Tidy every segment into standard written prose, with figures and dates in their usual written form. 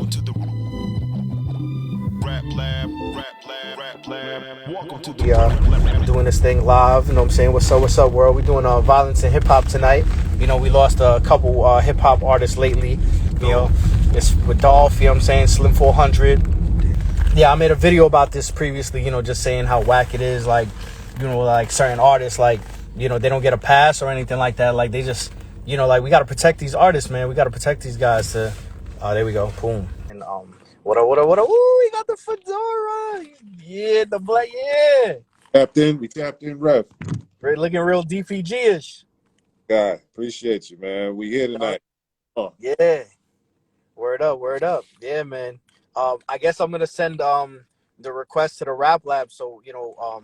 Welcome to the rap lab, rap lab, rap lab. Welcome to the rap lab. Doing this thing live, you know what I'm saying? What's up, world? We doing violence and hip hop tonight. You know, we lost a couple hip hop artists lately. You know, it's with Dolph, you know what I'm saying? Slim 400. Yeah, I made a video about this previously, you know, just saying how whack it is. Like, you know, like certain artists, like, you know, they don't get a pass or anything like that. Like, they just, you know, like, we got to protect these artists, man. We got to protect these guys to, there we go. Boom. And, what up? Ooh, we got the fedora. Yeah, the black, yeah. We tapped in, ref. Looking real DPG-ish. God, appreciate you, man. We here tonight. Oh, Yeah. Word up. Yeah, man. I guess I'm gonna send the request to the Rap Lab, so you know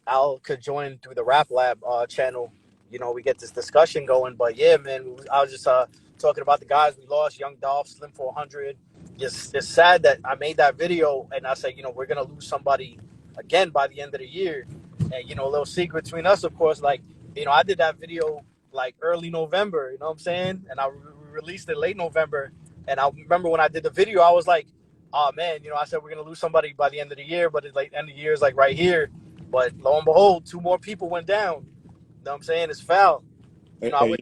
Al could join through the Rap Lab channel. You know, we get this discussion going. But yeah, man, I was just talking about the guys we lost: Young Dolph, Slim 400. It's sad that I made that video and I said, you know, we're gonna lose somebody again by the end of the year. And you know, a little secret between us, of course, like, you know, I did that video like early November. You know what I'm saying? And I released it late November. And I remember when I did the video, I was like, oh man, you know, I said we're gonna lose somebody by the end of the year, but it's like end of the year is like right here. But lo and behold, 2 more people went down. You know what I'm saying? It's foul. You know,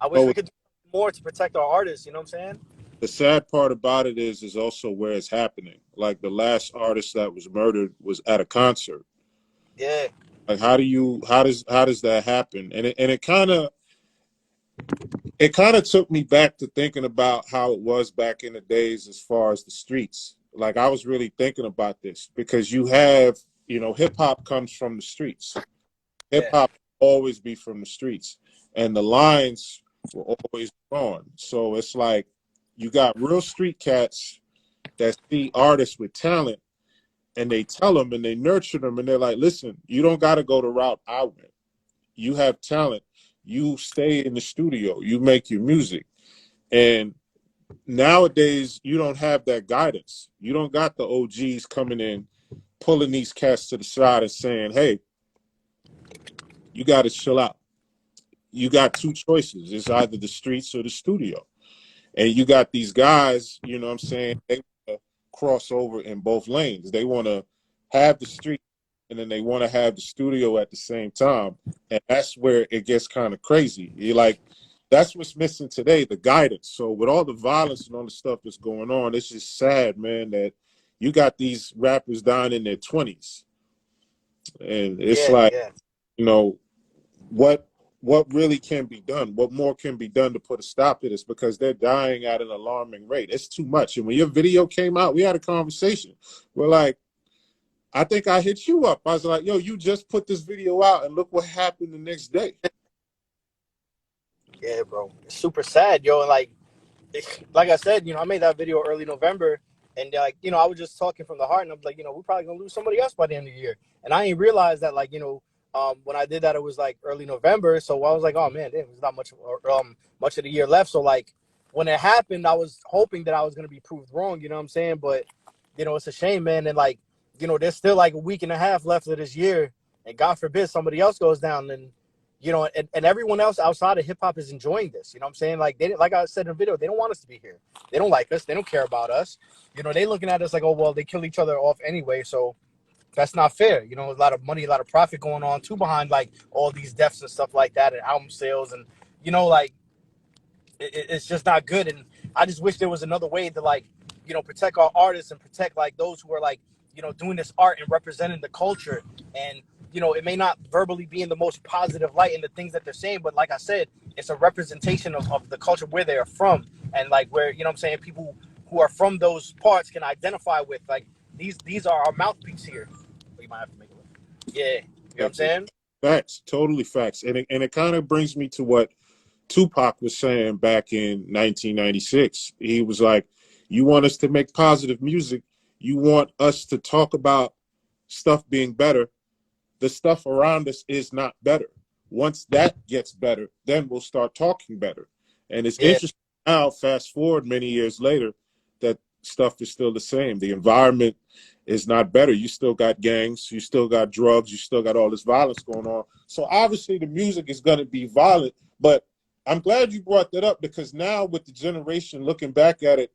I wish we could do more to protect our artists, you know what I'm saying? the sad part about it is also where it's happening. Like the last artist that was murdered was at a concert. Yeah. Like how does that happen? And it kind of took me back to thinking about how it was back in the days as far as the streets. Like I was really thinking about this because you have, you know, hip hop comes from the streets. Hip hop will always be from the streets, and the lines will always be on. So it's like you got real street cats that see artists with talent, and they tell them and they nurture them, and they're like, "Listen, you don't got to go the route I went. You have talent. You stay in the studio. You make your music." And nowadays, you don't have that guidance. You don't got the OGs coming in, pulling these cats to the side and saying, "Hey, you got to chill out. You got 2 choices. It's either the streets or the studio." And you got these guys, you know what I'm saying, they want to cross over in both lanes. They want to have the street and then they want to have the studio at the same time. And that's where it gets kind of crazy. You're like, that's what's missing today, the guidance. So with all the violence and all the stuff that's going on, it's just sad, man, that you got these rappers dying in their 20s. And it's you know, what really can be done? What more can be done to put a stop to this? Because they're dying at an alarming rate. It's too much. And when your video came out, we had a conversation. We're like, I think I hit you up. I was like, yo, you just put this video out and look what happened the next day. Yeah, bro. It's super sad, yo. And like I said, you know, I made that video early November, and like, you know, I was just talking from the heart, and I'm like, you know, we're probably gonna lose somebody else by the end of the year. And I didn't realize that, like, you know, when I did that, it was like early November. So I was like, oh man, damn, there's not much of the year left. So like when it happened, I was hoping that I was gonna be proved wrong, you know what I'm saying? But you know, it's a shame, man. And like, you know, there's still like a week and a half left of this year, and God forbid somebody else goes down, and you know, and everyone else outside of hip hop is enjoying this. You know what I'm saying? Like like I said in the video, they don't want us to be here. They don't like us. They don't care about us. You know, they looking at us like, oh well, they kill each other off anyway. So that's not fair. You know, a lot of money, a lot of profit going on too behind like all these deaths and stuff like that, and album sales, and you know, like it's just not good. And I just wish there was another way to like, you know, protect our artists and protect like those who are like, you know, doing this art and representing the culture. And you know, it may not verbally be in the most positive light in the things that they're saying, but like I said, it's a representation of the culture where they are from, and like where, you know what I'm saying, people who are from those parts can identify with like these are our mouthpiece here. You might have to make it. Yeah, you know what I'm saying? Facts, totally facts. And it kind of brings me to what Tupac was saying back in 1996. He was like, you want us to make positive music. You want us to talk about stuff being better. The stuff around us is not better. Once that gets better, then we'll start talking better. And it's interesting now, fast forward many years later, that stuff is still the same. The environment is not better. You still got gangs, you still got drugs, you still got all this violence going on. So obviously the music is going to be violent, but I'm glad you brought that up because now with the generation looking back at it,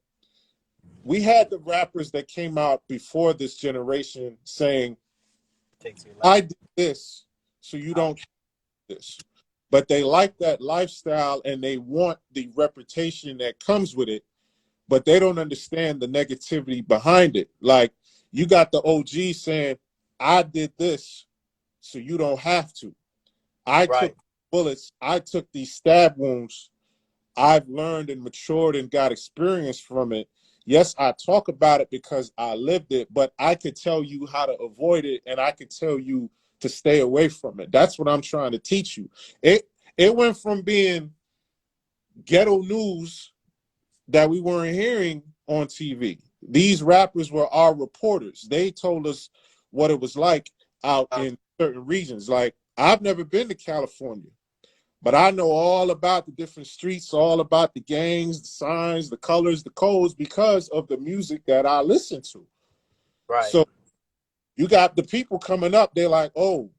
we had the rappers that came out before this generation saying, I did this, so you don't do this. But they like that lifestyle and they want the reputation that comes with it, but they don't understand the negativity behind it. Like, you got the OG saying, I did this, so you don't have to. I took bullets, I took these stab wounds. I've learned and matured and got experience from it. Yes, I talk about it because I lived it, but I could tell you how to avoid it, and I could tell you to stay away from it. That's what I'm trying to teach you. It went from being ghetto news that we weren't hearing on TV. These rappers were our reporters. They told us what it was like out in certain regions. Like, I've never been to California, but I know all about the different streets, all about the gangs, the signs, the colors, the codes, because of the music that I listen to. Right. So you got the people coming up, they're like, oh,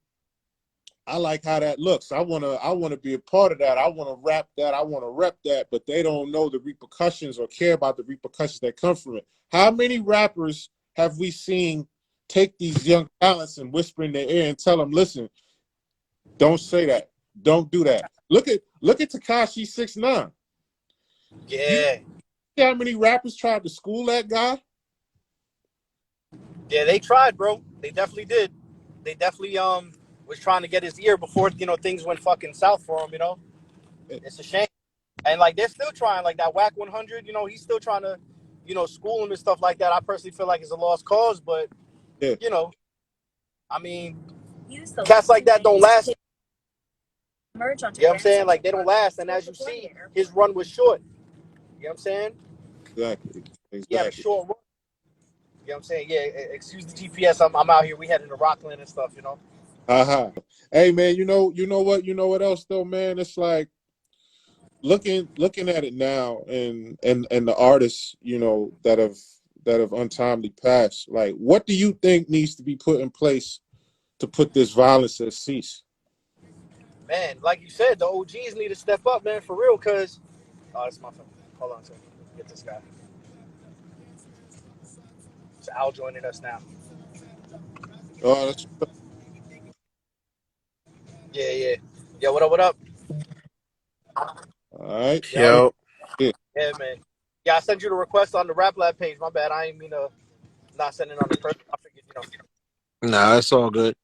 I like how that looks. I wanna be a part of that. I wanna rap that. I wanna rep that, but they don't know the repercussions or care about the repercussions that come from it. How many rappers have we seen take these young talents and whisper in their ear and tell them, listen, don't say that. Don't do that. Look at Tekashi 6ix9ine. Yeah. You see how many rappers tried to school that guy? Yeah, they tried, bro. They definitely did. They definitely was trying to get his ear before, things went fucking south for him, It's a shame. And like they're still trying, like that Whack 100, he's still trying to, school him and stuff like that. I personally feel like it's a lost cause, but Yeah. I mean, cats like that don't last. You know what I'm saying? Like, they don't last. And as you see, his run was short. You know what I'm saying? Exactly. He had a short run. You know what I'm saying? Yeah, excuse the GPS. I'm out here. We heading to Rockland and stuff, Hey man, you know what else though, man? It's like looking at it now and the artists, that have untimely passed. Like, what do you think needs to be put in place to put this violence at cease? Man, like you said, the OGs need to step up, man, for real, because that's my phone. Hold on a second. Get this guy. It's Al joining us now. Oh, that's Yeah. Yeah, what up? all right. Yo, Yeah, man. Yeah, I sent you the request on the Rap Lab page. My bad. I ain't mean to not send it on the person. I figured, nah, it's all good.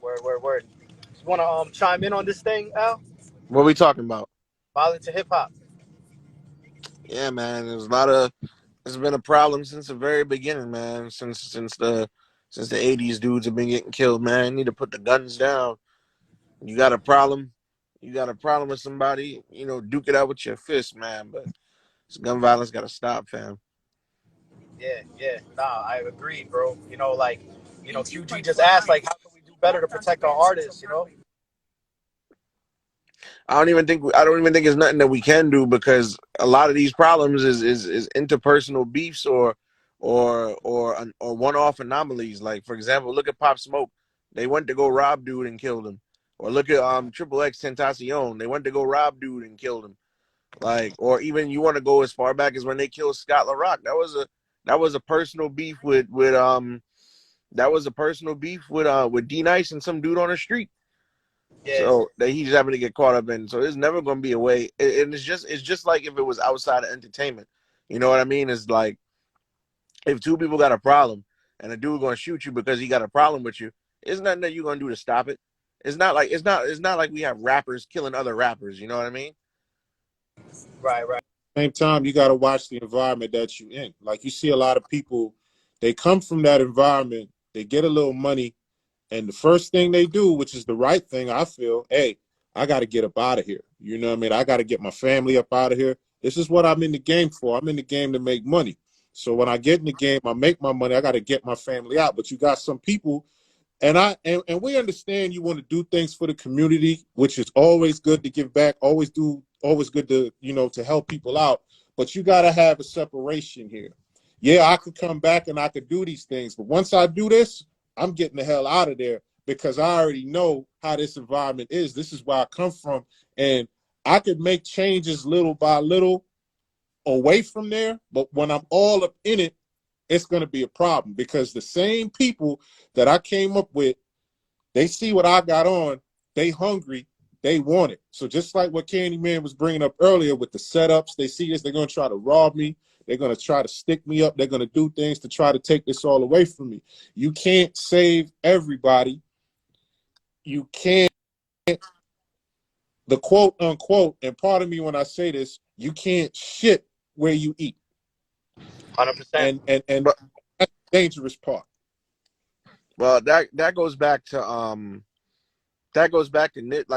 Word. You want to chime in on this thing, Al? What we talking about? Violence to hip hop. Yeah, man. It's been a problem since the very beginning, man. Since the '80s, dudes have been getting killed, man. You need to put the guns down. You got a problem. You got a problem with somebody, duke it out with your fist, man. But this gun violence got to stop, fam. Yeah. Nah, I agree, bro. QG just asked, like, how can we do better to protect our artists, I don't even think it's nothing that we can do, because a lot of these problems is interpersonal beefs or one-off anomalies. Like, for example, look at Pop Smoke. They went to go rob dude and killed him. Or look at Triple X Tentacion. They went to go rob dude and killed him. Like, or even you want to go as far back as when they killed Scott LaRock. That was a personal beef with D Nice and some dude on the street. Yeah. So that he's having to get caught up in. So there's never going to be a way. And it's just like if it was outside of entertainment. You know what I mean? It's like if two people got a problem and a dude going to shoot you because he got a problem with you, there's nothing that you're going to do to stop it. It's not like we have rappers killing other rappers. You know what I mean? Right. Same time, you got to watch the environment that you in. Like, you see a lot of people, they come from that environment, they get a little money, and the first thing they do, which is the right thing, I feel, hey, I got to get up out of here. You know what I mean? I got to get my family up out of here. This is what I'm in the game for. I'm in the game to make money. So when I get in the game, I make my money. I got to get my family out. But you got some people, and we understand you want to do things for the community, which is always good to give back. Always good to, to help people out. But you got to have a separation here. Yeah, I could come back and I could do these things. But once I do this, I'm getting the hell out of there, because I already know how this environment is. This is where I come from. And I could make changes little by little, away from there, but when I'm all up in it, it's going to be a problem because the same people that I came up with, they see what I got on, they hungry, they want it. So just like what Candyman was bringing up earlier with the setups, they see this, they're going to try to rob me. They're going to try to stick me up. They're going to do things to try to take this all away from me. You can't save everybody. You can't, the quote unquote, and pardon me when I say this, you can't shit where you eat. 100%. And that's the dangerous part. Well, that goes back to like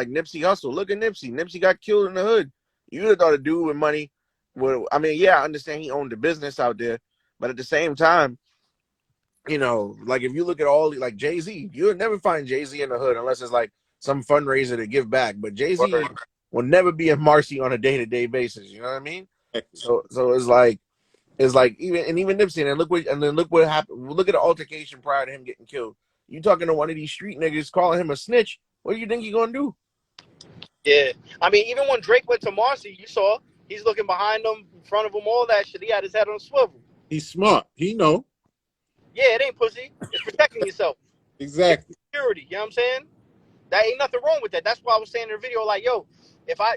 Nipsey Hussle. Look at Nipsey. Nipsey got killed in the hood. You'd have thought a dude with money would. I mean, yeah, I understand he owned a business out there, but at the same time, you know, like if you look at all like JayZ, you'll never find JayZ in the hood unless it's like some fundraiser to give back. But JayZ will never be in Marcy on a day-to-day basis. You know what I mean? So it's like even Nipsey, and look what happened. Look at the altercation prior to him getting killed. You talking to one of these street niggas calling him a snitch? What do you think he gonna do? Yeah, I mean, even when Drake went to Marcy, you saw he's looking behind him, in front of him, all that shit. He had his head on a swivel. He's smart. He know. Yeah, it ain't pussy. It's protecting yourself. Exactly. It's security. You know what I'm saying? That ain't nothing wrong with that. That's why I was saying in the video, like, yo, if I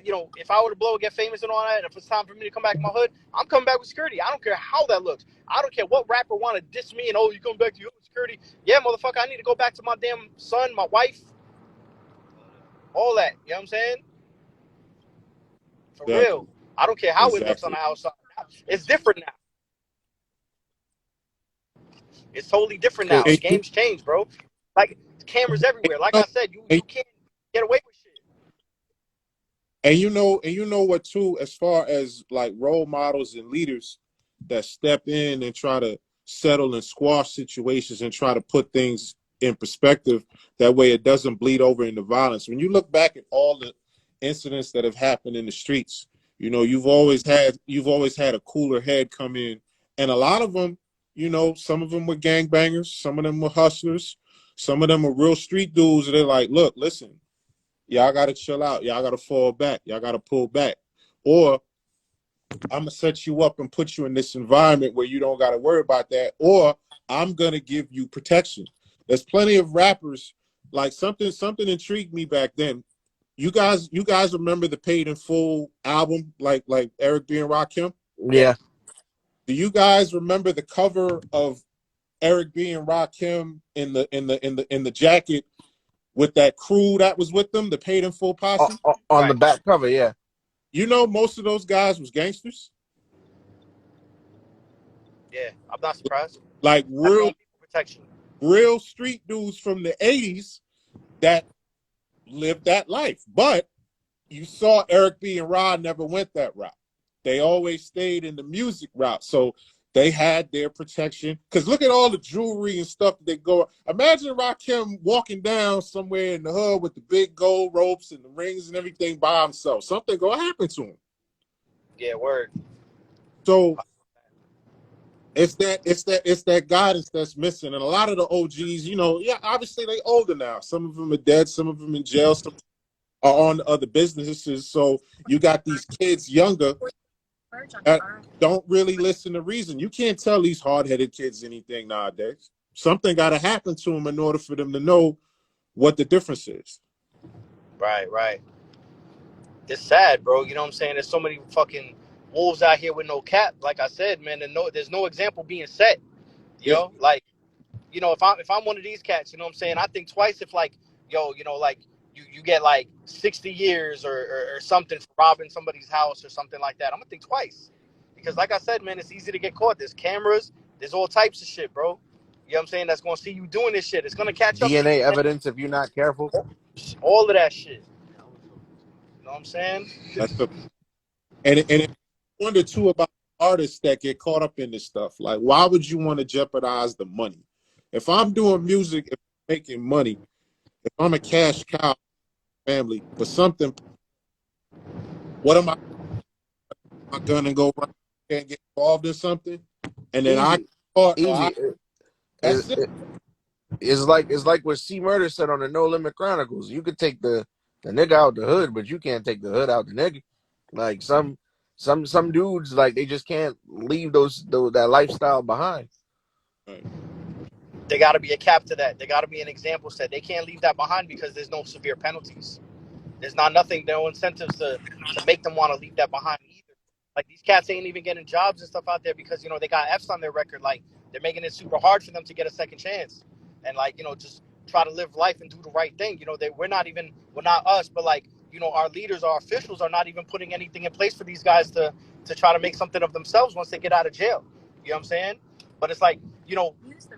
were to blow, get famous and all that, if it's time for me to come back to my hood, I'm coming back with security. I don't care how that looks. I don't care what rapper want to diss me and, oh, you come back to your security. Yeah, motherfucker, I need to go back to my damn son, my wife, all that. You know what I'm saying? For real. I don't care how it looks on the outside. It's different now. It's totally different now. The game's changed, bro. Like, cameras everywhere. Like I said, you can't get away with shit. And you know what too, as far as like role models and leaders that step in and try to settle and squash situations and try to put things in perspective, that way it doesn't bleed over into violence. When you look back at all the incidents that have happened in the streets, you know, you've always had a cooler head come in, and a lot of them, you know, some of them were gangbangers, some of them were hustlers, some of them were real street dudes. And they're like, look, listen, y'all got to chill out. Y'all got to fall back. Y'all got to pull back. Or I'm going to set you up and put you in this environment where you don't got to worry about that. Or I'm going to give you protection. There's plenty of rappers, like something intrigued me back then. You guys remember the Paid in Full album, like Eric B and Rakim? Yeah. Do you guys remember the cover of Eric B and Rakim in the jacket with that crew that was with them, the Paid in Full posse? On the back cover, yeah. You know, most of those guys was gangsters. Yeah, I'm not surprised. Like protection. Real street dudes from the 80s that lived that life. But you saw Eric B and Rod never went that route. They always stayed in the music route. So they had their protection. Because look at all the jewelry and stuff that they go. Imagine Rakim walking down somewhere in the hood with the big gold ropes and the rings and everything by himself. Something gonna happen to him. Yeah, word. So it's that guidance that's missing. And a lot of the OGs, you know, yeah, obviously they older now. Some of them are dead, some of them in jail, some are on other businesses. So you got these kids younger that don't really listen to reason. You can't tell these hard-headed kids anything nowadays. Something got to happen to them in order for them to know what the difference is. Right. It's sad, bro. You know what I'm saying? There's so many fucking wolves out here with no cap. Like I said, man, there's no example being set. You know, like, you know, if I'm one of these cats, you know what I'm saying? I think twice if like, yo, you know, like you get like 60 years or something for robbing somebody's house or something like that. I'm gonna think twice. Because like I said, man, it's easy to get caught. There's cameras, there's all types of shit, bro. You know what I'm saying? That's gonna see you doing this shit. It's gonna catch up. DNA evidence if you're not careful. All of that shit. You know what I'm saying? And I wonder too about artists that get caught up in this stuff. Like, why would you want to jeopardize the money? If I'm doing music, if I'm making money, if I'm a cash cow family for something, what am I gonna go right and get involved in something? And then Easy. That's it. It's like what C Murder said on the No Limit Chronicles. You could take the nigga out the hood, but you can't take the hood out the nigga. Like some Some dudes, like, they just can't leave that lifestyle behind. Right. There got to be a cap to that. There got to be an example set. They can't leave that behind because there's no severe penalties. There's no incentives to make them want to leave that behind either. Like these cats ain't even getting jobs and stuff out there because they got F's on their record. Like they're making it super hard for them to get a second chance, and like just try to live life and do the right thing. We're not us, but like our leaders, our officials are not even putting anything in place for these guys to try to make something of themselves once they get out of jail. You know what I'm saying? But it's like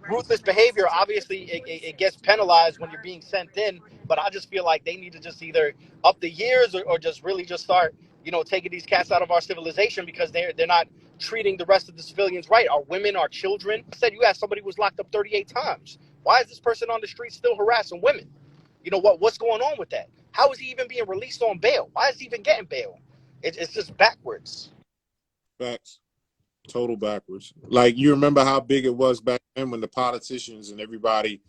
ruthless behavior. Obviously, it gets penalized when you're being sent in. But I just feel like they need to just either up the years or just really just start taking these cats out of our civilization because they're not treating the rest of the civilians right. Our women, our children. I said you had somebody who was locked up 38 times. Why is this person on the street still harassing women? What's going on with that? How is he even being released on bail? Why is he even getting bail? It's just backwards. Facts. Total backwards. Like, you remember how big it was back then when the politicians and everybody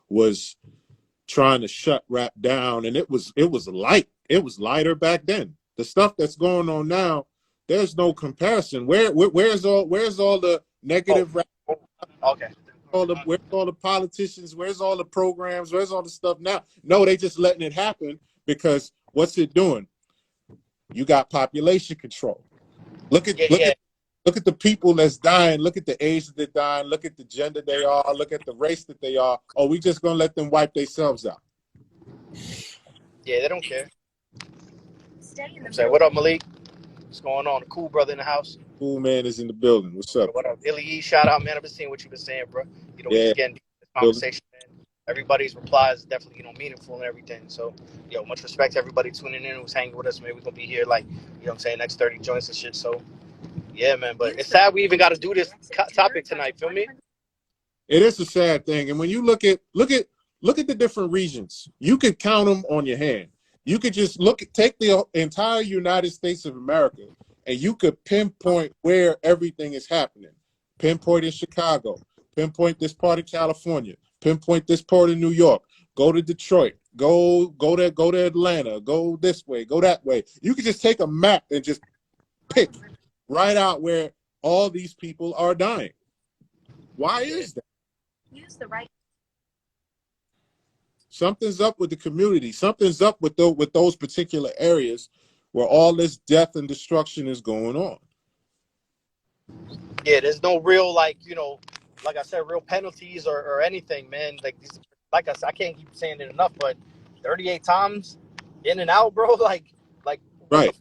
was trying to shut rap down, and it was light. It was lighter back then. The stuff that's going on now, there's no comparison. Where's all the negative rap? Okay. Where's all the politicians? Where's all the programs? Where's all the stuff now? No, they just letting it happen because what's it doing? You got population control. Look at the people that's dying. Look at the age that they're dying. Look at the gender they are. Look at the race that they are. Oh, we just gonna let them wipe themselves out. Yeah, they don't care. Say, what up, Malik? What's going on? The cool brother in the house. Cool man is in the building. What's up? What up? Illy, shout out, man. I've been seeing what you've been saying, bro. We just getting this conversation, man. Everybody's replies definitely, meaningful and everything. So, much respect to everybody tuning in who's hanging with us, man. We're gonna be here like, what I'm saying, next 30 joints and shit. So, yeah, man. But it's sad we even got to do this topic tonight. Feel me? It is a sad thing, and when you look at the different regions, you could count them on your hand. You could just take the entire United States of America, and you could pinpoint where everything is happening. Pinpoint in Chicago. Pinpoint this part of California. Pinpoint this part of New York. Go to Detroit. Go to Atlanta. Go this way. Go that way. You could just take a map and just pick right out where all these people are dying. Why is that? Use the right. Something's up with the community. Something's up with those particular areas where all this death and destruction is going on. Yeah, there's no real, like I said, real penalties or anything, man. Like I said, I can't keep saying it enough, but 38 times in and out, bro. Like Right.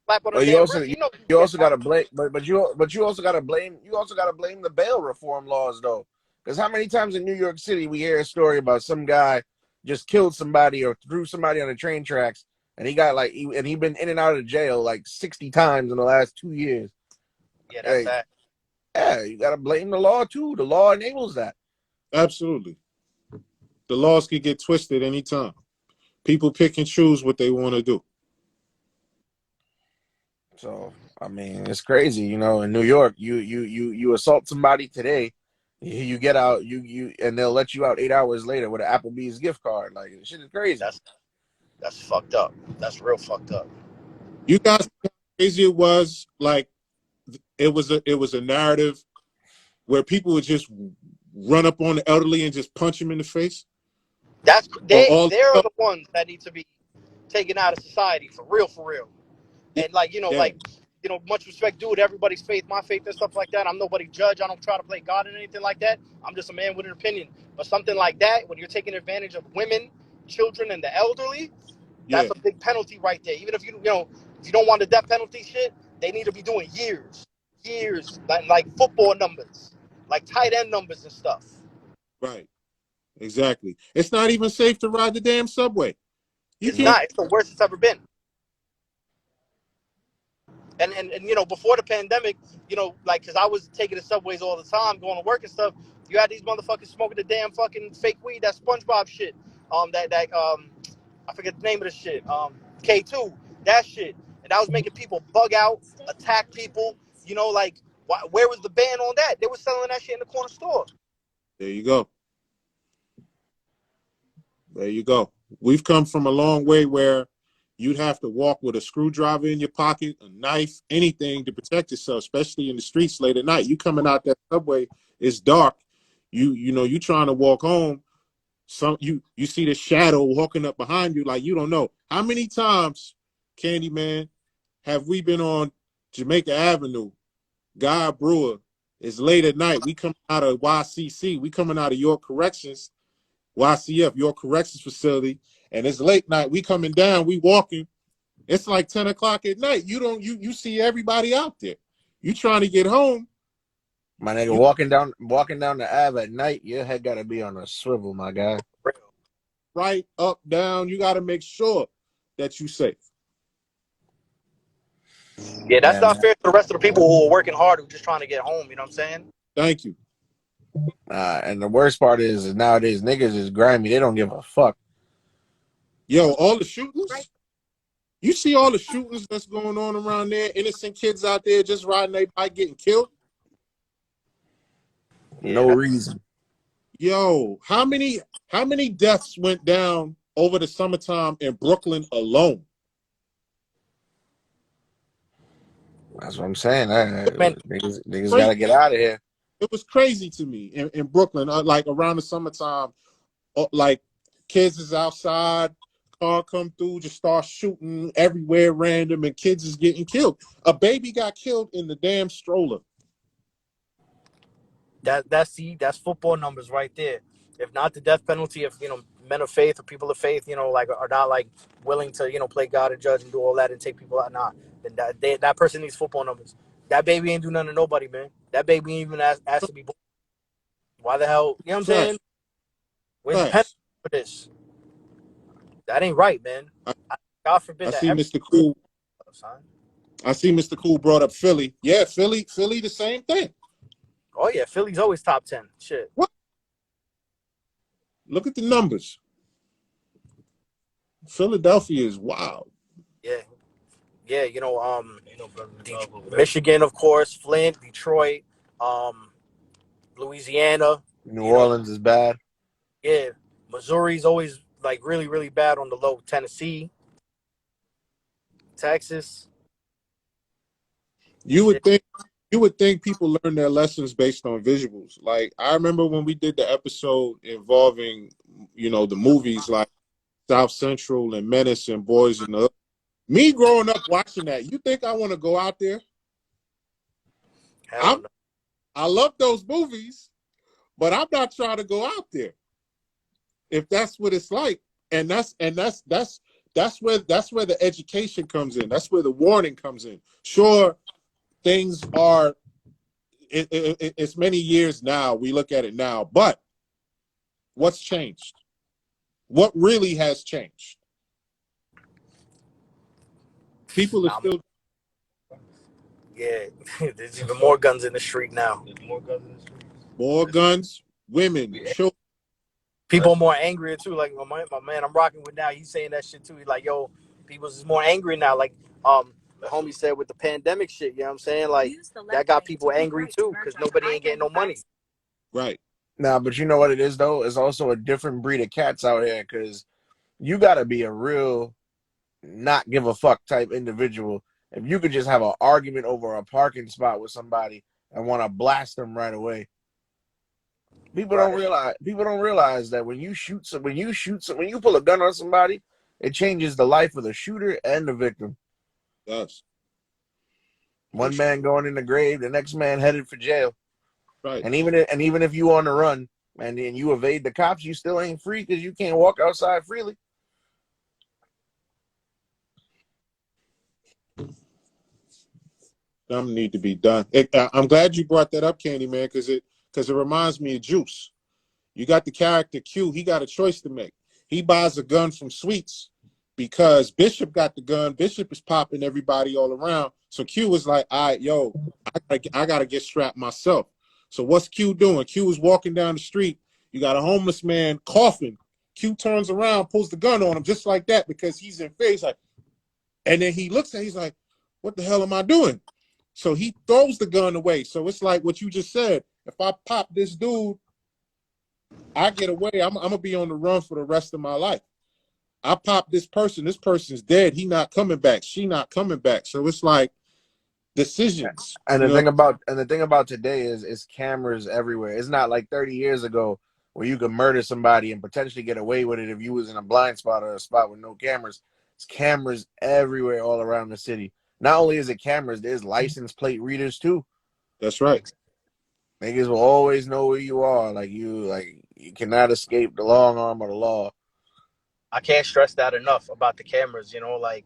Slap on Well, you also got to blame, but you also got to blame the bail reform laws, though, because how many times in New York City we hear a story about some guy just killed somebody or threw somebody on the train tracks, and he got he been in and out of jail like 60 times in the last 2 years. Yeah, that's that. Yeah, you got to blame the law too. The law enables that. Absolutely. The laws can get twisted anytime. People pick and choose what they want to do. So, I mean, it's crazy, in New York, you assault somebody today, you get out, and they'll let you out 8 hours later with an Applebee's gift card. Like, shit is crazy. That's fucked up. That's real fucked up. You guys know how crazy it was? Like, it was a narrative where people would just run up on the elderly and just punch them in the face. They're the ones that need to be taken out of society for real. And much respect due to everybody's faith, my faith and stuff like that. I'm nobody judge. I don't try to play God or anything like that. I'm just a man with an opinion. But something like that, when you're taking advantage of women, children, and the elderly, that's a big penalty right there. Even if if you don't want the death penalty shit, they need to be doing years, like football numbers, like tight end numbers and stuff. Right. Exactly. It's not even safe to ride the damn subway. It's not. It's the worst it's ever been. And before the pandemic, because I was taking the subways all the time, going to work and stuff, you had these motherfuckers smoking the damn fucking fake weed, that SpongeBob shit. I forget the name of the shit. K2, that shit. And that was making people bug out, attack people. Where was the ban on that? They were selling that shit in the corner store. There you go. There you go. We've come from a long way where you'd have to walk with a screwdriver in your pocket, a knife, anything to protect yourself, especially in the streets late at night. You coming out that subway, it's dark. You know, you trying to walk home. You see the shadow walking up behind you, like you don't know. How many times, Candyman, have we been on Jamaica Avenue, Guy Brewer? It's late at night. We coming out of YCC. We coming out of York Corrections, YCF, York Corrections Facility, and it's late night. We coming down. We walking. It's like 10 o'clock at night. You see everybody out there. You trying to get home. My nigga, walking down the Ave at night, your head gotta be on a swivel, my guy. Right, up, down. You got to make sure that you safe. Yeah, that's not fair to the rest of the people who are working hard who just trying to get home. You know what I'm saying? Thank you. And the worst part is nowadays niggas is grimy. They don't give a fuck. Yo, all the shootings. You see all the shootings that's going on around there. Innocent kids out there just riding their bike getting killed. No reason. Yo, how many deaths went down over the summertime in Brooklyn alone? That's what I'm saying. Niggas gotta get out of here. It was crazy to me in Brooklyn, like around the summertime, like kids is outside, car come through, just start shooting everywhere random, and kids is getting killed. A baby got killed in the damn stroller. That's football numbers right there. If not the death penalty, if men of faith or people of faith, like are not like willing to play God and judge and do all that and take people out, then that person needs football numbers. That baby ain't do nothing to nobody, man. That baby ain't even asked to be born. Why the hell? You know what I'm saying? Where's the penalty for this? That ain't right, man. God forbid. I see Mr. Cool. I see Mr. Cool brought up Philly. Yeah, Philly, the same thing. Oh yeah, Philly's always top 10. Shit. What? Look at the numbers. Philadelphia is wild. Yeah. Yeah, Michigan, of course, Flint, Detroit, Louisiana. New Orleans is bad. Yeah. Missouri's always like really, really bad on the low. Tennessee, Texas. You would think people learn their lessons based on visuals. Like I remember when we did the episode involving, the movies like South Central and Menace and Boys in the Hood. Me growing up watching that, you think I want to go out there? I love those movies, but I'm not trying to go out there. If that's what it's like, and that's where the education comes in. That's where the warning comes in. Sure, things are. It's many years now. We look at it now, but what's changed? What really has changed? People are still. Yeah, there's even more guns in the street now. There's more guns in the street. More guns, women, children. People are more angry too. Like my man I'm rocking with now, he's saying that shit too. He's like, yo, people is more angry now. Like the homie said with the pandemic shit, you know what I'm saying? Like that got people angry too because nobody ain't getting no money. Right. Nah, but you know what it is though? It's also a different breed of cats out here because you gotta be a real not give a fuck type individual. If you could just have an argument over a parking spot with somebody and want to blast them right away. People don't realize that when you pull a gun on somebody, it changes the life of the shooter and the victim. It does. One man going in the grave, the next man headed for jail. Right. And even if you on the run and then you evade the cops, you still ain't free because you can't walk outside freely. Some need to be done. I'm glad you brought that up, Candyman, because it reminds me of Juice. You got the character Q. He got a choice to make. He buys a gun from Sweets because Bishop got the gun. Bishop is popping everybody all around. So Q was like, all right, yo, I got to get strapped myself. So what's Q doing? Q is walking down the street. You got a homeless man coughing. Q turns around, pulls the gun on him just like that because he's in fear. He's like, and then he looks at he's like, what the hell am I doing? So he throws the gun away. So it's like what you just said. If I pop this dude, I get away. I'm going to be on the run for the rest of my life. I popped this person. This person's dead. He not coming back. She not coming back. So it's like decisions. And You the know, thing about today is cameras everywhere. It's not like 30 years ago where you could murder somebody and potentially get away with it if you was in a blind spot or a spot with no cameras. It's cameras everywhere all around the city. Not only is it cameras, there's license plate readers too. that's right. Niggas will always know where you are. Like you cannot escape the long arm of the law. I can't stress that enough about the cameras. You know, like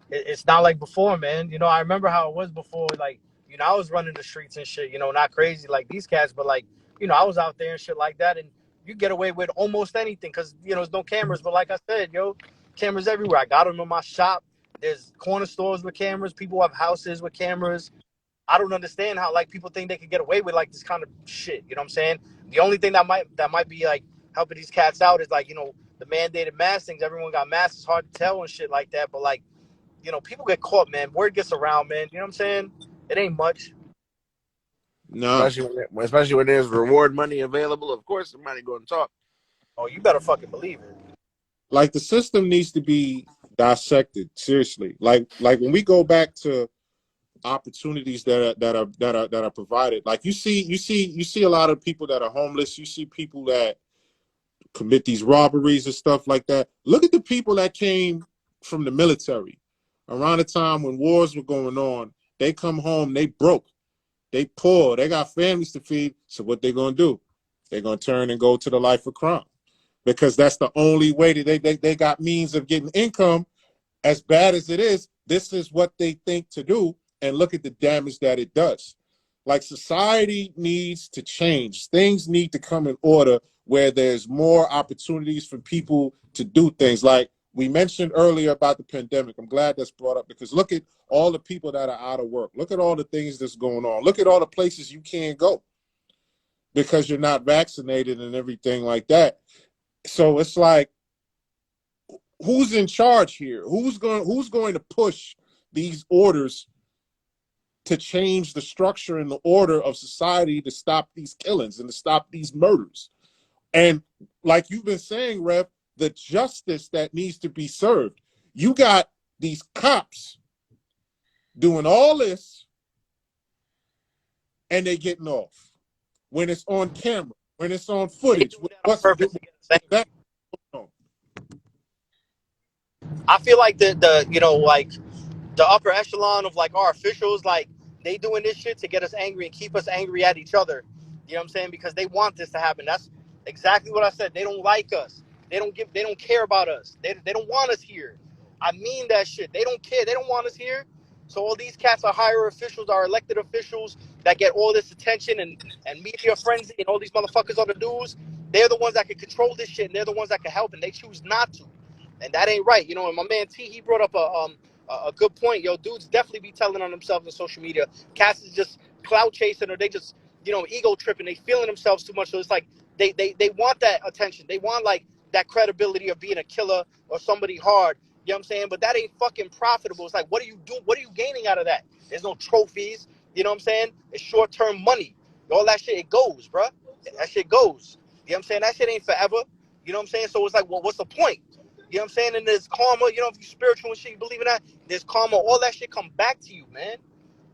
it's not like before, man. You know, I remember how it was before. Like, you know, I was running the streets and shit. You know, not crazy like these cats, but like, you know, I was out there and shit like that, and you get away with almost anything because you know there's no cameras. But like I said, yo, cameras everywhere. I got them in my shop. There's corner stores with cameras. People have houses with cameras. I don't understand how like people think they could get away with like this kind of shit. You know what I'm saying? The only thing that might be like helping these cats out is like, you know, the mandated mask things. Everyone got masks. It's hard to tell and shit like that. But like, you know, people get caught, man. Word gets around, man. You know what I'm saying? It ain't much. No, Especially when there's reward money available. Of course, somebody going to talk. Oh, you better fucking believe it. like the system needs to be dissected seriously. Like when we go back to opportunities that are provided. Like you see a lot of people that are homeless. You see people that commit these robberies and stuff like that. Look at the people that came from the military around the time when wars were going on. They come home, they broke, they poor, they got families to feed. So what they gonna do? They're gonna turn and go to the life of crime because that's the only way that they got means of getting income. As bad as it is, this is what they think to do. And look at the damage that it does. Like society needs to change. Things need to come in order where there's more opportunities for people to do things. Like we mentioned earlier about the pandemic. I'm glad that's brought up because look at all the people that are out of work. Look at all the things that's going on. Look at all the places you can't go because you're not vaccinated and everything like that. So it's like, who's in charge here? Who's going to push these orders to change the structure and the order of society to stop these killings and to stop these murders? And like you've been saying, Rev, the justice that needs to be served. You got these cops doing all this and they're getting off when it's on camera, when it's on footage. On purpose to get us angry. That, I feel like the you know, like the upper echelon of like our officials, like they doing this shit to get us angry and keep us angry at each other. You know what I'm saying? Because they want this to happen. That's exactly what I said. They don't like us. They don't care about us. They don't want us here. I mean that shit. They don't care. They don't want us here. So all these cats are higher officials, are elected officials that get all this attention and media frenzy and all these motherfuckers on the news. They're the ones that can control this shit and they're the ones that can help and they choose not to. And that ain't right. You know, and my man T, he brought up a good point. Yo, dudes definitely be telling on themselves on social media. Cats is just clout chasing or they just, you know, ego tripping. They feeling themselves too much. So it's like they want that attention. They want like that credibility of being a killer or somebody hard. You know what I'm saying? But that ain't fucking profitable. It's like, what are you doing? What are you gaining out of that? There's no trophies. You know what I'm saying? It's short-term money. All that shit, it goes, bruh. That shit goes. You know what I'm saying? That shit ain't forever. You know what I'm saying? So it's like, well, what's the point? You know what I'm saying? And there's karma. You know, if you're spiritual and shit, you believe in that. There's karma. All that shit come back to you, man. You know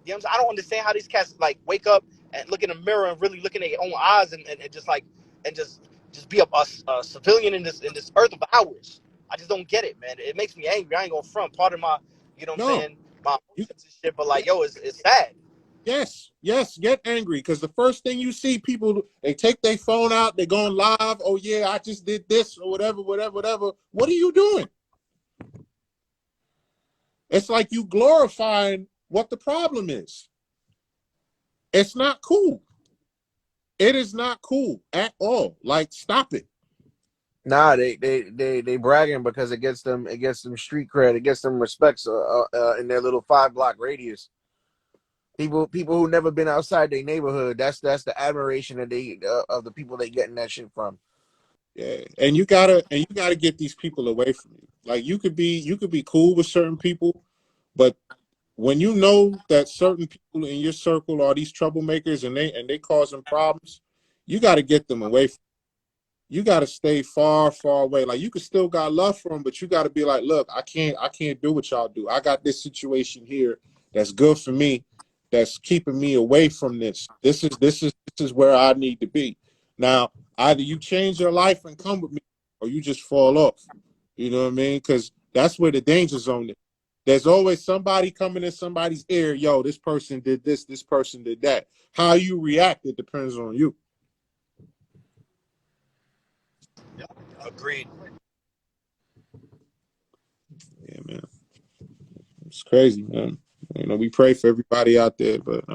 what I'm saying? I don't understand how these cats like wake up and look in the mirror and really look in their own eyes and just like and just be a civilian in this earth of ours. I just don't get it, man. It makes me angry. I ain't gonna front. Part of my, you know what I'm no, saying, my emotions and shit. But like, yo, it's sad. yes, get angry because the first thing you see people, they take their phone out, they're going live. Oh yeah, I just did this or whatever. What are you doing? It's like you glorifying what the problem is. It's not cool. It is not cool at all. Like, stop it. Nah, they bragging because it gets them street cred, it gets them respects in their little 5-block radius. People who never been outside their neighborhood, that's the admiration of the people they getting that shit from. Yeah, and you gotta get these people away from you. Like you could be cool with certain people, but when you know that certain people in your circle are these troublemakers and they causing problems, you got to get them away from you got to stay far, far away. Like, you can still got love for them, but you got to be like, look, I can't do what y'all do. I got this situation here that's good for me, that's keeping me away from this. This is where I need to be. Now, either you change your life and come with me, or you just fall off. You know what I mean? Because that's where the danger zone is. There's always somebody coming in somebody's ear. Yo, this person did this person did that. How you react, it depends on you. Agreed. Yeah, man. It's crazy, man. You know, we pray for everybody out there, but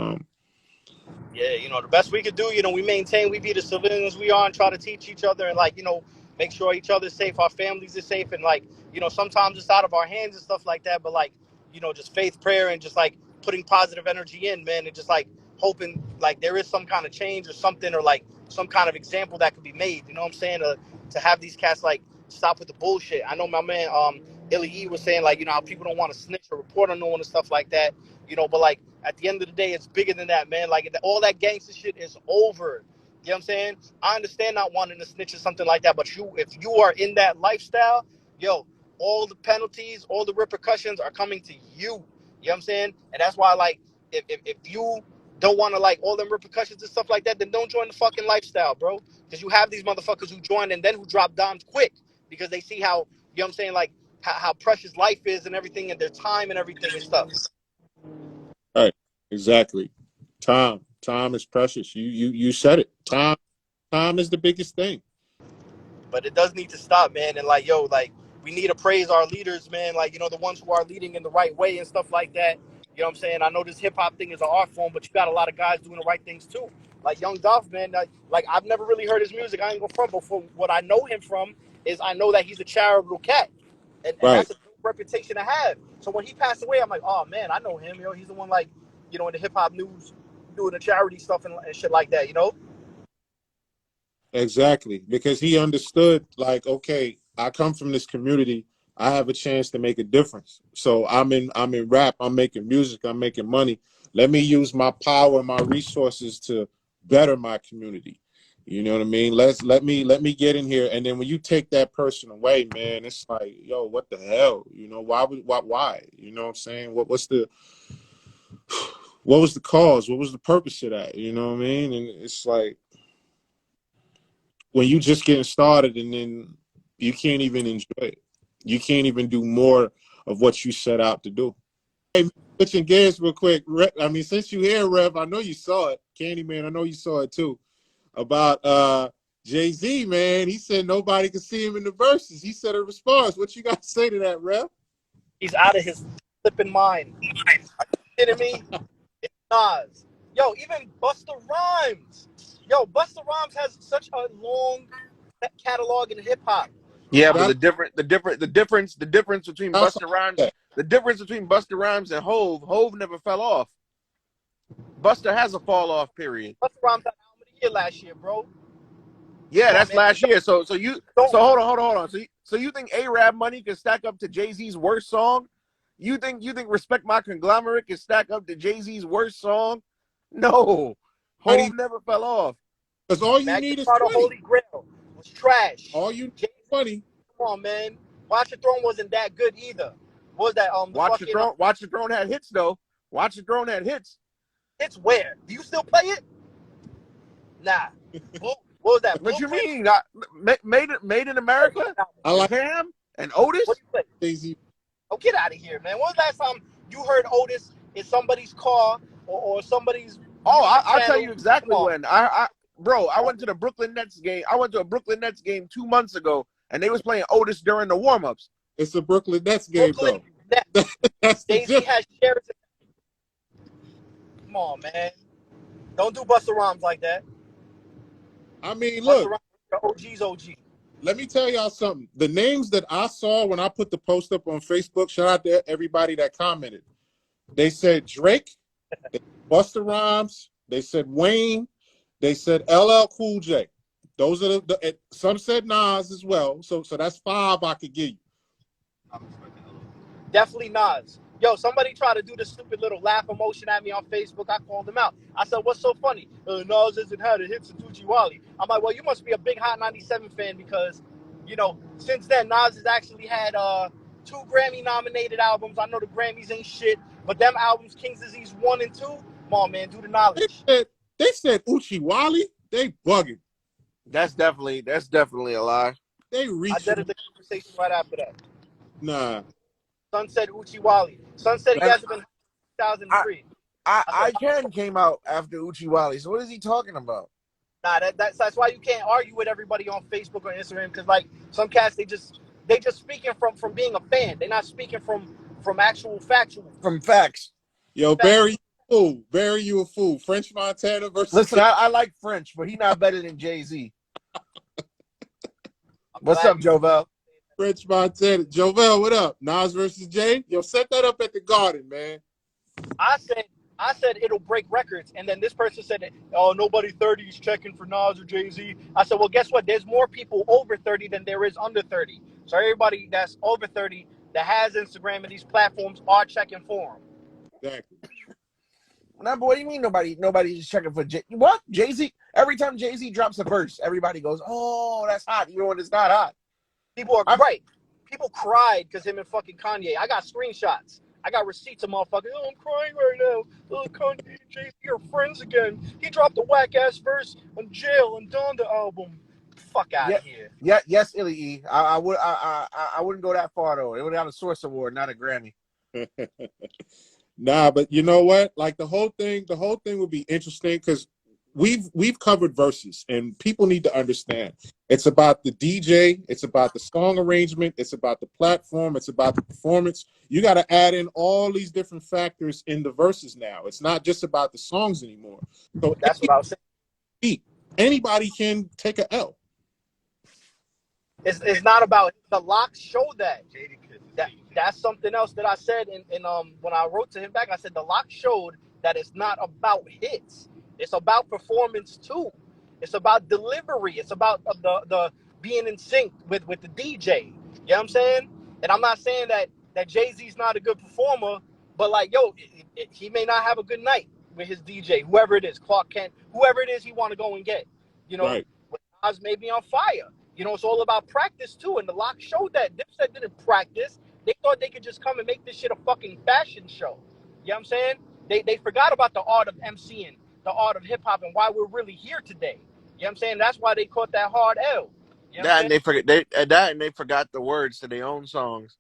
Yeah, you know, the best we could do, you know, we maintain, we be the civilians we are and try to teach each other and, like, you know, make sure each other's safe, our families are safe. And, like, you know, sometimes it's out of our hands and stuff like that. But, like, you know, just faith, prayer, and just, like, putting positive energy in, man. And just, like, hoping, like, there is some kind of change or something, or, like, some kind of example that could be made. You know what I'm saying? To have these cats, like, stop with the bullshit. I know my man, Illy was saying, like, you know, how people don't want to snitch or report on no one and stuff like that. You know, but, like, at the end of the day, it's bigger than that, man. Like, all that gangster shit is over. You know what I'm saying? I understand not wanting to snitch or something like that, but if you are in that lifestyle, yo, all the penalties, all the repercussions are coming to you. You know what I'm saying? And that's why, like, if you don't want to, like, all them repercussions and stuff like that, then don't join the fucking lifestyle, bro. Because you have these motherfuckers who join and then who drop dimes quick because they see how, you know what I'm saying, like, how precious life is and everything, and their time and everything and stuff. right, exactly. Time is precious. You said it. Time is the biggest thing. But it does need to stop, man. And, like, yo, like, we need to praise our leaders, man. Like, you know, the ones who are leading in the right way and stuff like that. You know what I'm saying? I know this hip hop thing is an art form, but you got a lot of guys doing the right things too. Like Young Dolph, man. Like, I've never really heard his music. I ain't go front, but for what I know him from is I know that he's a charitable cat, and Right. that's a good reputation to have. So when he passed away, I'm like, oh man, I know him. You know, he's the one, like, you know, in the hip hop news doing the charity stuff and shit like that. You know. Exactly. Because he understood, like, okay, I come from this community. I have a chance to make a difference. So I'm in rap, I'm making music, I'm making money. Let me use my power and my resources to better my community. You know what I mean? Let me get in here. And then when you take that person away, man, it's like, yo, what the hell? You know, why? You know what I'm saying? What was the cause? What was the purpose of that? You know what I mean? And it's like, when you just getting started and then you can't even enjoy it. You can't even do more of what you set out to do. Hey, switching gears real quick. I mean, since you here, Rev, I know you saw it. Candyman, I know you saw it too. About JayZ, man. He said nobody can see him in the verses. He said a response. What you got to say to that, Rev? He's out of his flipping mind. Are you kidding me? It's Nas. Yo, even Busta Rhymes. Yo, Busta Rhymes has such a long catalog in hip hop. Yeah, but the difference between That's Busta Rhymes and Hove never fell off. Busta has a fall off period. Busta Rhymes had album of the year last year, bro. Yeah, that's man. last year. So hold on. So you think A-Rap Money can stack up to Jay-Z's worst song? You think Respect My Conglomerate can stack up to Jay-Z's worst song? No. Hove never fell off. Because all you need is 20. Holy Grail was trash. All you need is 20. Come on, man. Watch the Throne wasn't that good either. What was that? Watch the Throne had hits though. Watch the Throne had hits. Hits where? Do you still play it? Nah. What was that? What you mean? Made in America? I like Cam and Otis? What you play? JayZ. Oh, get out of here, man. When was the last time you heard Otis in somebody's car or somebody's... Oh, I'll tell you exactly when. I went to the Brooklyn Nets game. I went to a Brooklyn Nets game 2 months ago, and they was playing Otis during the warm-ups. It's a Brooklyn Nets game, though. That's the JayZ has shares. Come on, man. Don't do Busta Rhymes like that. I mean, look. OG's OG. Let me tell y'all something. The names that I saw when I put the post up on Facebook, shout out to everybody that commented. They said Drake, Busta Rhymes, they said Wayne, they said LL Cool J. Those are some said Nas as well. So that's 5 I could give you. Definitely Nas. Yo, somebody tried to do the stupid little laugh emotion at me on Facebook. I called him out. I said, "What's so funny? Nas hasn't had a hit since Uchi Wally." I'm like, "Well, you must be a big Hot 97 fan because, since then Nas has actually had 2 Grammy-nominated albums. I know the Grammys ain't shit, but them albums, King's Disease 1 and 2, come on, man, do the They knowledge." said they said Uchi Wally. They bugging. That's definitely a lie. They I reaching. did the conversation right after that. Nah. Son said Uchi Wally. Son said he That- hasn't been 2003. I Can came out after Uchi Wally. So what is he talking about? Nah, that's why you can't argue with everybody on Facebook or Instagram, because like some cats they just speaking from being a fan. They're not speaking from actual factual. From facts. Yo, Barry, you a fool. Barry, you a fool. French Montana versus. Listen, I like French, but he not better than JayZ. What's up, Jovel? French Montana. Jovel, what up? Nas versus Jay? Yo, set that up at the Garden, man. I said it'll break records, and then this person said, "Oh, nobody 30 is checking for Nas or JayZ." I said, "Well, guess what? There's more people over 30 than there is under 30. So everybody that's over 30 that has Instagram and these platforms are checking for him." Exactly. Nah, but what do you mean nobody's checking for what? JayZ? Every time JayZ drops a verse, everybody goes, "Oh, that's hot," even when it's not hot. People are right. People cried because him and fucking Kanye. I got screenshots. I got receipts of motherfuckers. "Oh, I'm crying right now. Oh, Kanye and JayZ are friends again. He dropped a whack ass verse on Jail and Donda album." Fuck out of here. Yeah, yes, Illy E. I wouldn't go that far though. It would have a Source Award, not a Grammy. Nah, but you know what? Like the whole thing would be interesting because we've covered verses, and people need to understand. It's about the DJ, it's about the song arrangement, it's about the platform, it's about the performance. You got to add in all these different factors in the verses now. It's not just about the songs anymore. So That's what I was saying. anybody can take a L. It's not about the locks show that. That's something else that I said in when I wrote to him back. I said the lock showed that it's not about hits. It's about performance too. It's about delivery. It's about the being in sync with the DJ. You know what I'm saying? And I'm not saying that JayZ's not a good performer, but like, yo, he may not have a good night with his DJ, whoever it is, Clark Kent, whoever it is he want to go and get. Right. Nas may be on fire. It's all about practice too, and the lock showed that. Dipset didn't practice. They thought they could just come and make this shit a fucking fashion show. You know what I'm saying? They forgot about the art of MCing, the art of hip hop, and why we're really here today. You know what I'm saying? That's why they caught that hard L. You know And they forgot the words to their own songs.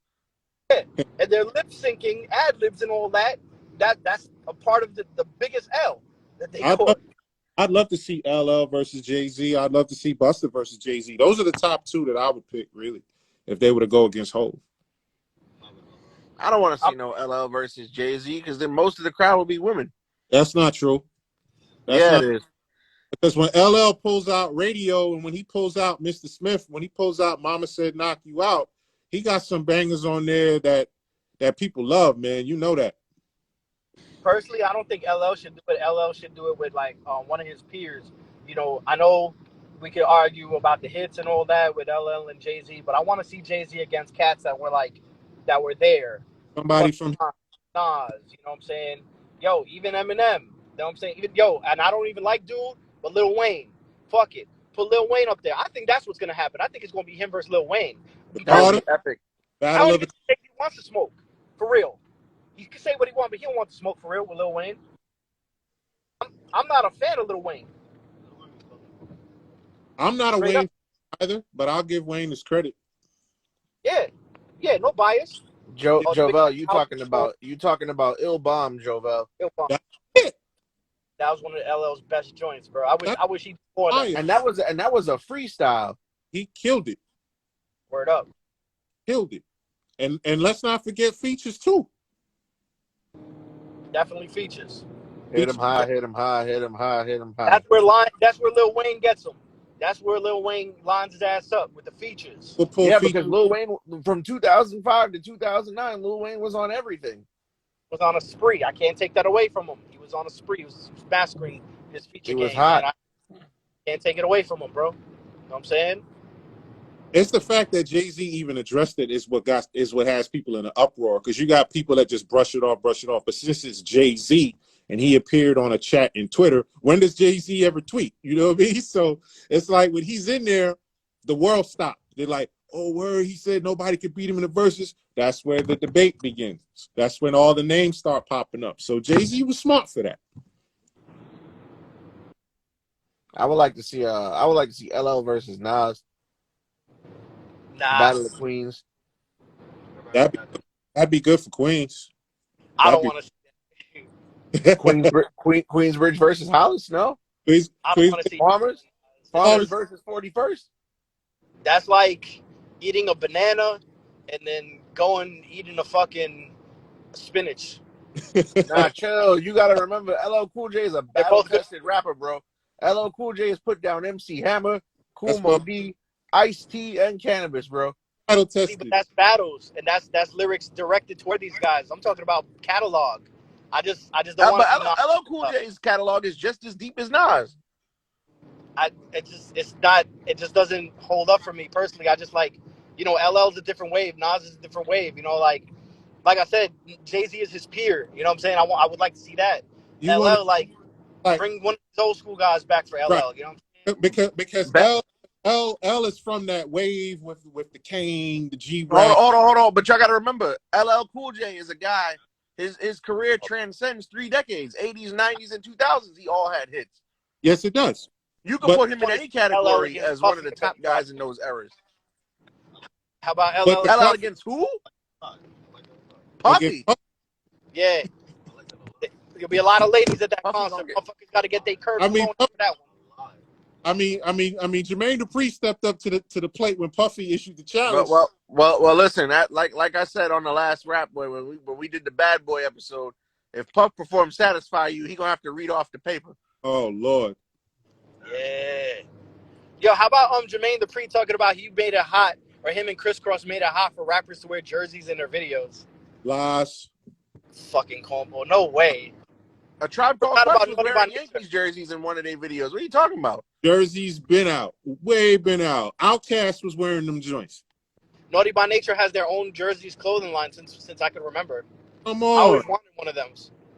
Yeah. And they're lip syncing, ad libs, and all that. That's a part of the biggest L that they caught. I'd love to see LL versus JayZ. I'd love to see Busta versus JayZ. Those are the top two that I would pick, really, if they were to go against Hov. I don't want to see no LL versus JayZ because then most of the crowd will be women. That's not true. It is. Because when LL pulls out Radio and when he pulls out Mr. Smith, when he pulls out Mama Said Knock You Out, he got some bangers on there that people love, man. You know that. Personally, I don't think LL should do it. LL should do it with like one of his peers. I know we could argue about the hits and all that with LL and JayZ, but I want to see JayZ against cats that were there. Somebody from Nas, you know what I'm saying? Yo, even Eminem, you know what I'm saying? And I don't even like Dude, but Lil Wayne, fuck it. Put Lil Wayne up there. I think that's what's going to happen. I think it's going to be him versus Lil Wayne. That would be epic. I don't even think he wants to smoke, for real. He can say what he wants, but he don't want to smoke for real with Lil Wayne. I'm not a fan of Lil Wayne. I'm not a Wayne either, but I'll give Wayne his credit. Yeah, no bias. Jovel, you talking about Ill Bomb, Jovel. That's it. That was one of LL's best joints, bro. I wish he'd more that. And that was a freestyle. He killed it. Word up. Killed it. And let's not forget features too. Definitely features. Hit him high, hit him high, hit him high, hit him high. That's where Lil Wayne gets him. That's where Lil Wayne lines his ass up with the features. Because Lil Wayne from 2005 to 2009, Lil Wayne was on everything. Was on a spree. I can't take that away from him. He was on a spree. He was mastering his feature game. He was hot. I can't take it away from him, bro. You know what I'm saying? It's the fact that JayZ even addressed it is what has people in an uproar, because you got people that just brush it off. But since it's JayZ and he appeared on a chat in Twitter, when does JayZ ever tweet? You know what I mean? So it's like when he's in there, the world stopped. They're like, oh, word, he said nobody could beat him in the verses. That's where the debate begins. That's when all the names start popping up. So JayZ was smart for that. I would like to see LL versus Nas. Nah, Battle of the Queens. That'd be good for Queens. I don't want to see that. Queensbridge versus Hollis. No, Queens, I don't want to see Farmers versus 41st. That's like eating a banana and then going eating a fucking spinach. Nah, chill. You gotta remember, LL Cool J is a battle-tested rapper, bro. LL Cool J has put down MC Hammer, Kool Moe Dee, Ice-T, and Cannabis, bro. Battle See, tested. but that's battles, and that's lyrics directed toward these guys. I'm talking about catalog. I just don't want to. But LL Cool J's catalog is just as deep as Nas. It just doesn't hold up for me personally. I just like, LL's a different wave, Nas is a different wave. Like I said, JayZ is his peer. You know what I'm saying? I would like to see that. You LL like bring one of these old school guys back for LL. Right. You know what I'm saying? Because L is from that wave with the Kane, the G. Hold on. But y'all got to remember, LL Cool J is a guy. His career transcends 3 decades: 80s, 90s, and 2000s. He all had hits. Yes, it does. You can put him in any category as one of the top guys in those eras. How about LL? LL against who? Puffy. Yeah. There'll be a lot of ladies at that concert. Motherfuckers got to get their curves going for that one. I mean, Jermaine Dupri stepped up to the plate when Puffy issued the challenge. Well, listen. Like I said on the last Rap Boy when we did the Bad Boy episode, if Puff performs "Satisfy You," he gonna have to read off the paper. Oh Lord. Yeah. Yo, how about Jermaine Dupri talking about he made it hot, or him and Criss Cross made it hot for rappers to wear jerseys in their videos? Lies. Fucking combo. No way. A Tribe Called Quest was wearing Yankees jerseys in one of their videos. What are you talking about? Jerseys been out. Way been out. Outkast was wearing them joints. Naughty by Nature has their own jerseys clothing line since I could remember. Come on. I always wanted one of them,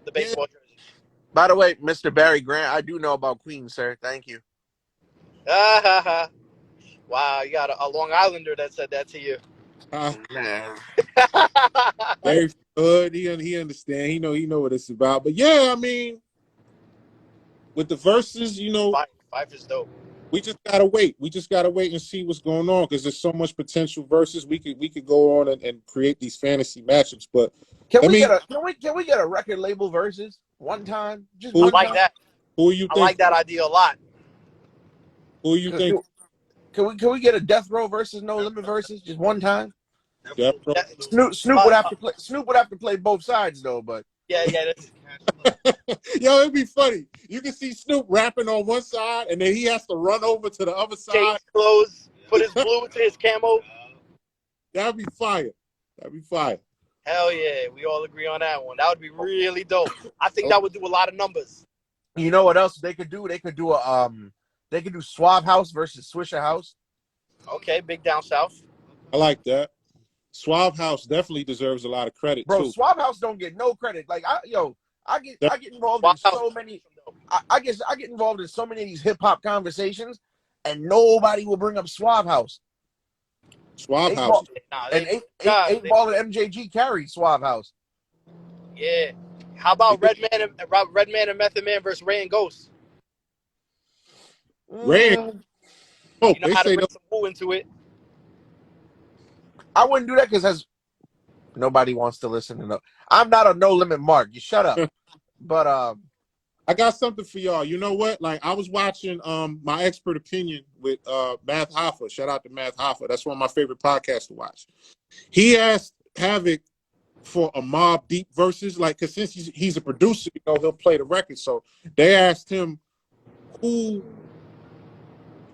the baseball jerseys. By the way, Mr. Barry Grant, I do know about Queens, sir. Thank you. Wow, you got a Long Islander that said that to you. Very good. He understand. He know what it's about. But yeah, I mean, with the verses, Five is dope. We just gotta wait. We just gotta wait and see what's going on, because there's so much potential verses. We could go on and create these fantasy matchups. But can we get a record label versus one time? Just I like that. Who you think? I like that idea a lot. Who you think? Can we get a Death Row versus No Limit versus just one time? Death Row. Snoop would have to play. Snoop would have to play both sides though, but yeah. Yo, it'd be funny. You can see Snoop rapping on one side, and then he has to run over to the other side. Change clothes, put his blue to his camo. That'd be fire. Hell yeah, we all agree on that one. That would be really dope. I think that would do a lot of numbers. You know what else they could do? They could do Suave House versus Swisher House. Okay, big down south. I like that. Suave House definitely deserves a lot of credit, bro. Too. Suave House don't get no credit. Like I get involved in so many. I get involved in so many of these hip hop conversations, and nobody will bring up Suave House. Suave House. Eight Ball and MJG carried Suave House. Yeah. How about Redman and Method Man versus Ray and Ghost? Ray. Oh, you know how to bring some woo into it. I wouldn't do that because nobody wants to listen to no. I'm not a No Limit Mark. You shut up. But I got something for y'all. You know what? Like I was watching My Expert Opinion with Math Hoffa. Shout out to Math Hoffa. That's one of my favorite podcasts to watch. He asked Havoc for a Mobb Deep versus, like, because since he's a producer, he'll play the record. So they asked him, who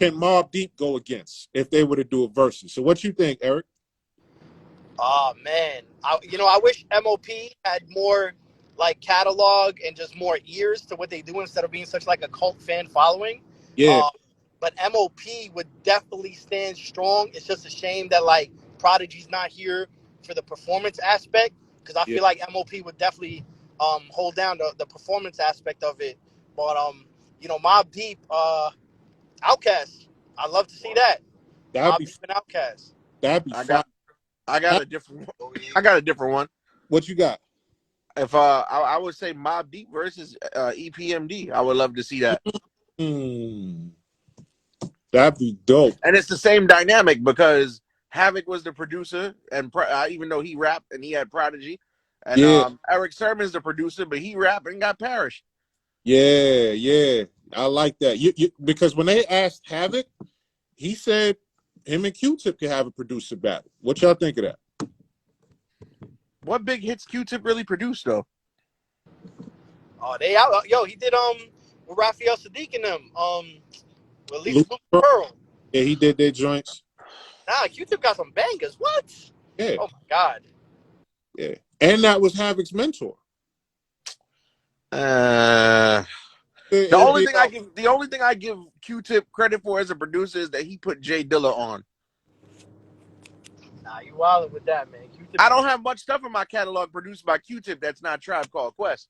can Mobb Deep go against if they were to do a versus? So what you think, Eric? Oh man, I wish MOP had more like catalog and just more ears to what they do instead of being such like a cult fan following. Yeah. but MOP would definitely stand strong. It's just a shame that like Prodigy's not here for the performance aspect, because I Yeah, feel like MOP would definitely hold down the performance aspect of it. But Mobb Deep, Outkast, I'd love to see that. that'd Mobb be Deep and Outkast. that'd be I fine. got I got a different I got a different one. What you got? If I would say Mobb Deep versus EPMD. I would love to see that. Hmm, that'd be dope. And it's the same dynamic because Havoc was the producer, and even though he rapped and he had Prodigy, and Yeah, Eric Sermon's the producer, but he rapped and got Parrish. yeah. I like that. Because when they asked Havoc, he said him and Q-Tip could have a producer battle. What y'all think of that? What big hits Q-Tip really produced though? Oh, they out. Yo, he did with Raphael Sadiq and them. With Lisa Luke Blue Pearl, Pearl. yeah, he did their joints. Nah, Q-Tip got some bangers. What? Yeah, Oh my God. yeah. And that was Havoc's mentor. The It- only it- thing I give Q-Tip credit for as a producer is that he put Jay Dilla on. Nah, you wildin' with that, man. Q-Tip. I don't have much stuff in my catalog produced by Q-Tip that's not Tribe Called Quest.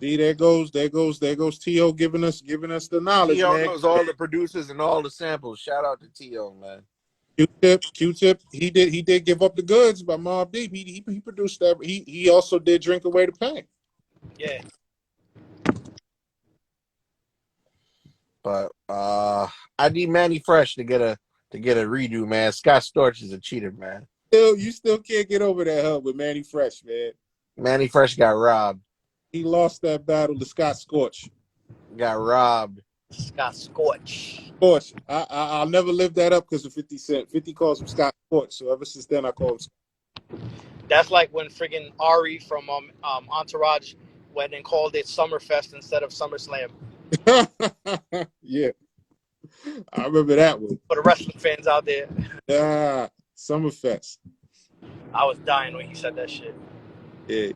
See, there goes T.O. giving us the knowledge, T.O. man. knows all the producers and all the samples. Shout out to T.O., man. Q-Tip, he did give up the goods by Mobb Deep. He produced that. He also did Drink Away the Pain. Yeah. But I need Manny Fresh to get a redo, man. Scott Storch is a cheater, man. You still can't get over that hub with Manny Fresh, man. Manny Fresh got robbed. He lost that battle to Scott Scorch. Got robbed. Scott Scorch. Scorch. I'll never live that up because of 50 Cent. 50 calls him Scott Scorch. So ever since then, I call him Scott. That's like when friggin' Ari from Entourage went and called it Summerfest instead of SummerSlam. Yeah. I remember that one. For the wrestling fans out there, Summerfest. I was dying when he said that shit. Yeah.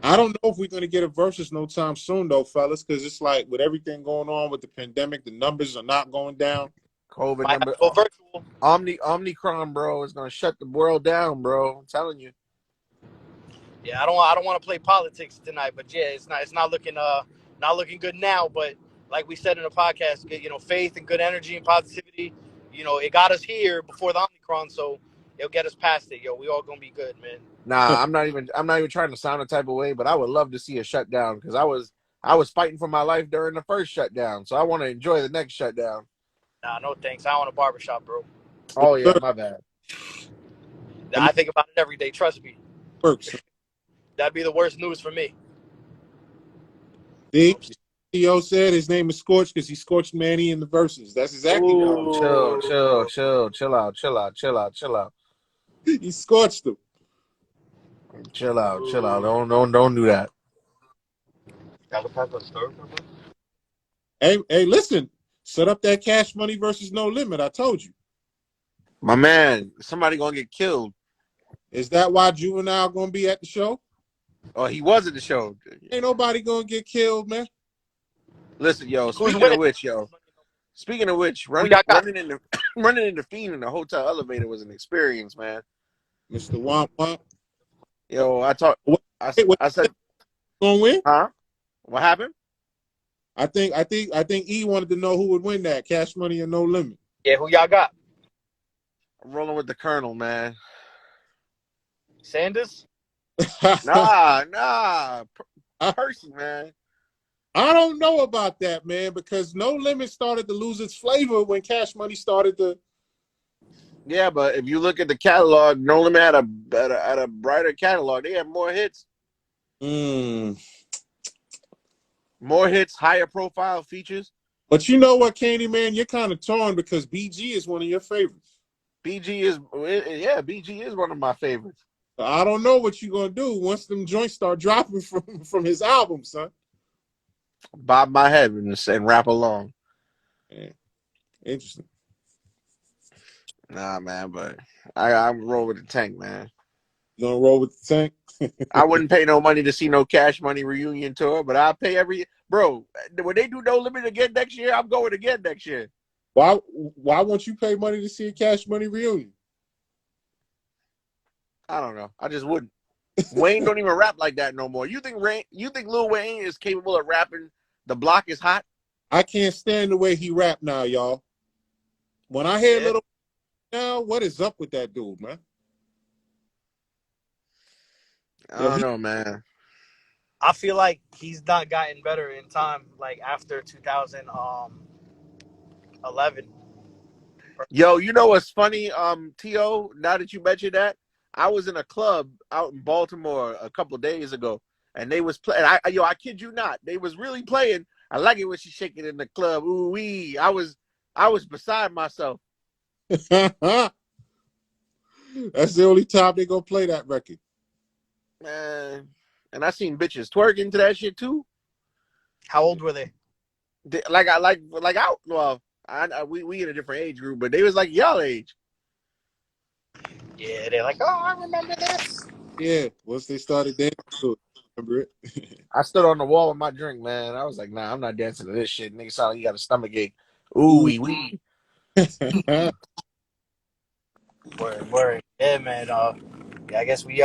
I don't know if we're going to get a Verzuz no time soon, though, fellas, because it's like with everything going on with the pandemic, the numbers are not going down. COVID Might number. have to go virtual. Omnicron, bro, is going to shut the world down, bro. I'm telling you. Yeah, I don't want to play politics tonight, but yeah, it's not looking good now. But like we said in the podcast, faith and good energy and positivity, it got us here before the Omicron, so it'll get us past it. Yo, we all gonna be good, man. Nah, I'm not even trying to sound a type of way, but I would love to see a shutdown because I was fighting for my life during the first shutdown, so I want to enjoy the next shutdown. Nah, no thanks. I want a barbershop, bro. Oh yeah, my bad. I think about it every day. Trust me. Works. That'd be the worst news for me. T.O. said his name is Scorch because he scorched Manny in the Verzuz. That's exactly Chill out. He scorched him. Chill out. Don't do that. Hey, listen. Set up that Cash Money versus No Limit. I told you. My man, somebody gonna get killed. Is that why Juvenile gonna be at the show? Oh, he was at the show. Ain't nobody gonna get killed, man. Listen, yo. Who's Speaking of which, running in the Fiend in the hotel elevator was an experience, man. Mr. Womp Womp. Yo, I said, gonna win? huh? What happened? I think E wanted to know who would win that Cash Money and No Limit. Yeah, who y'all got? I'm rolling with the Colonel, man. Sanders? Nah. Percy, man. I don't know about that, man, because No Limit started to lose its flavor when Cash Money started to. Yeah, but if you look at the catalog, No Limit had a brighter catalog. They had more hits. More hits, higher profile features. But you know what, Candy Man, you're kind of torn because BG is one of your favorites. BG is one of my favorites. I don't know what you're gonna do once them joints start dropping from his album, son. Bob my head and rap along. Yeah. Interesting. Nah, man, but I'm roll with the Tank, man. You gonna roll with the Tank? I wouldn't pay no money to see no Cash Money reunion tour, but I'll pay when they do No Limit again next year, I'm going again next year. Why won't you pay money to see a Cash Money reunion? I don't know. I just wouldn't. Wayne don't even rap like that no more. You think Lil Wayne is capable of rapping "The Block Is Hot"? I can't stand the way he rap now, y'all. When I hear Little now, what is up with that dude, man? I don't know, man. I feel like he's not gotten better in time, like after 2011. Yo, you know what's funny? T.O., now that you mentioned that, I was in a club out in Baltimore a couple of days ago, and they was playing. I kid you not, they was really playing. I like it when she's shaking in the club. Ooh wee! I was beside myself. That's the only time they gonna play that record. Man, and I seen bitches twerking to that shit too. How old were they? We in a different age group, but they was like y'all age. Yeah, they're like, oh, I remember this. Yeah, once they started dancing to it, remember it? I stood on the wall with my drink, man. I was like, nah, I'm not dancing to this shit. Nigga sound like you got a stomach ache. Ooh wee wee. Word. Yeah, man. Yeah, I guess we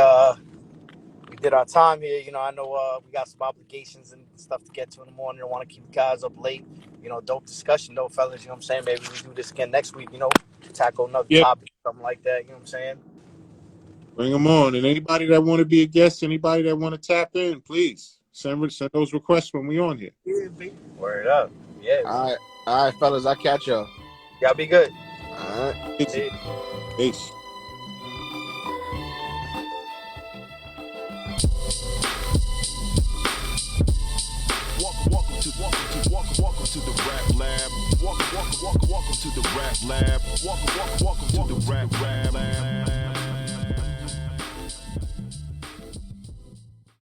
did our time here. You know, I know we got some obligations and stuff to get to in the morning. I don't want to keep guys up late. You know, dope discussion though, fellas. You know what I'm saying? Maybe we do this again next week, you know, tackle another topic, something like that. You know what I'm saying? Bring them on. And anybody that want to be a guest, anybody that want to tap in, please send those requests when we on here. Yeah, baby. Word up. Yeah. All right, fellas, I'll catch y'all. Y'all be good. All right. Peace. Welcome to the rap lab. Welcome to the rap lab. Welcome to the rap lab.